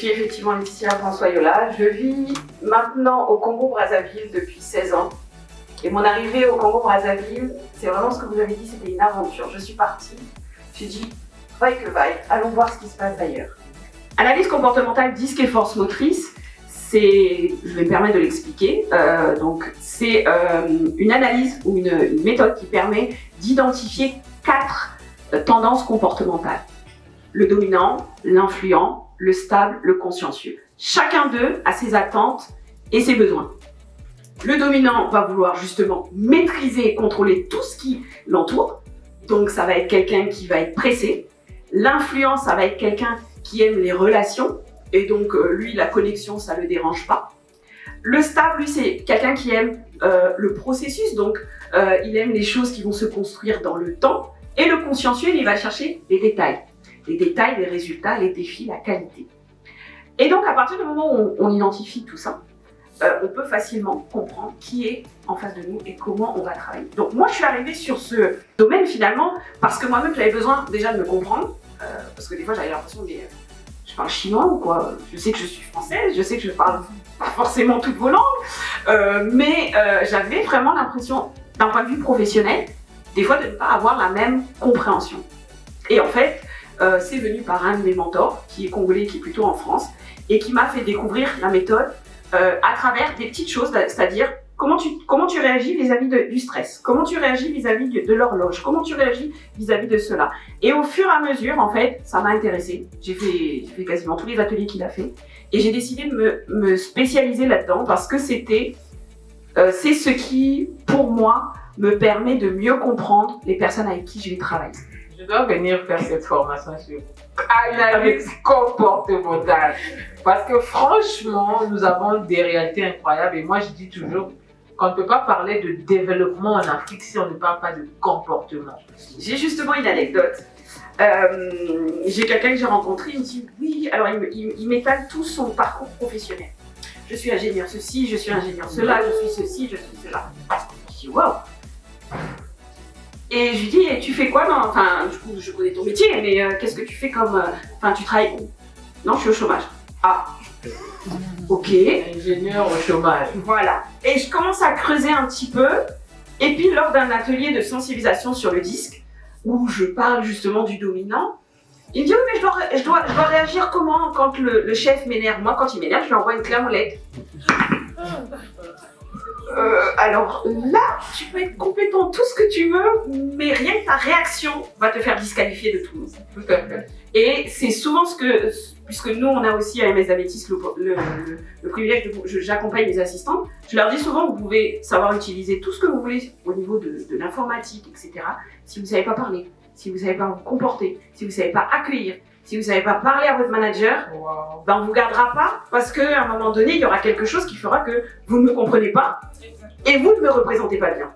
suis effectivement Laetitia François-Yola. Je vis maintenant au Congo-Brazzaville depuis 16 ans. Et mon arrivée au Congo-Brazzaville, c'est vraiment ce que vous avez dit, c'était une aventure. Je suis partie, j'ai dit, vaille que vaille, allons voir ce qui se passe ailleurs. Analyse comportementale, disque et force motrice, je vais me permettre de l'expliquer. C'est une analyse ou une méthode qui permet d'identifier 4 tendances comportementales. Le dominant, l'influent, le stable, le consciencieux. Chacun d'eux a ses attentes et ses besoins. Le dominant va vouloir justement maîtriser et contrôler tout ce qui l'entoure. Donc ça va être quelqu'un qui va être pressé. L'influent, ça va être quelqu'un qui aime les relations. Et donc lui, la connexion, ça ne le dérange pas. Le stable, lui, c'est quelqu'un qui aime le processus. Donc il aime les choses qui vont se construire dans le temps. Et le consciencieux, il va chercher les détails. Les détails, les résultats, les défis, la qualité. Et donc à partir du moment où on identifie tout ça, on peut facilement comprendre qui est en face de nous et comment on va travailler. Donc moi je suis arrivée sur ce domaine finalement parce que moi-même j'avais besoin déjà de me comprendre, parce que des fois j'avais l'impression que je parle chinois ou quoi, je sais que je suis française, je sais que je parle pas forcément toutes vos langues, mais j'avais vraiment l'impression d'un point de vue professionnel, des fois de ne pas avoir la même compréhension. Et en fait, c'est venu par un de mes mentors qui est congolais, qui est plutôt en France, et qui m'a fait découvrir la méthode à travers des petites choses, c'est-à-dire comment tu réagis vis-à-vis du stress, comment tu réagis vis-à-vis de l'horloge, comment tu réagis vis-à-vis de cela. Et au fur et à mesure, en fait, ça m'a intéressée. J'ai fait quasiment tous les ateliers qu'il a fait et j'ai décidé de me spécialiser là-dedans parce que c'est ce qui, pour moi, me permet de mieux comprendre les personnes avec qui je vais travailler. Je dois venir faire cette formation sur analyse comportementale. Parce que franchement, nous avons des réalités incroyables. Et moi, je dis toujours qu'on ne peut pas parler de développement en Afrique si on ne parle pas de comportement. J'ai justement une anecdote. J'ai quelqu'un que j'ai rencontré, il me dit oui, alors il m'étale tout son parcours professionnel. Je suis ingénieur ceci, je suis ingénieur cela, je suis ceci, je suis cela. Je dis waouh. Et je lui dis, et tu fais quoi? Enfin, du coup, je connais ton métier, mais qu'est-ce que tu fais comme... Enfin, tu travailles où? Non, je suis au chômage. Ah, ok. Ingénieur au chômage. Voilà. Et je commence à creuser un petit peu. Et puis, lors d'un atelier de sensibilisation sur le disque, où je parle justement du dominant, il me dit, oui, mais je dois réagir comment quand le chef m'énerve? Moi, quand il m'énerve, je lui envoie une clé à molette. Alors là, tu peux être compétent tout ce que tu veux, mais rien que ta réaction va te faire disqualifier de tout. Tout à fait. Et c'est souvent puisque nous on a aussi à MS Améthyste le privilège j'accompagne les assistantes, je leur dis souvent vous pouvez savoir utiliser tout ce que vous voulez au niveau de l'informatique, etc. Si vous ne savez pas parler, si vous ne savez pas vous comporter, si vous ne savez pas accueillir, si vous ne savez pas parler à votre manager, Wow. ben on ne vous gardera pas parce qu'à un moment donné, il y aura quelque chose qui fera que vous ne me comprenez pas et vous ne me représentez pas bien.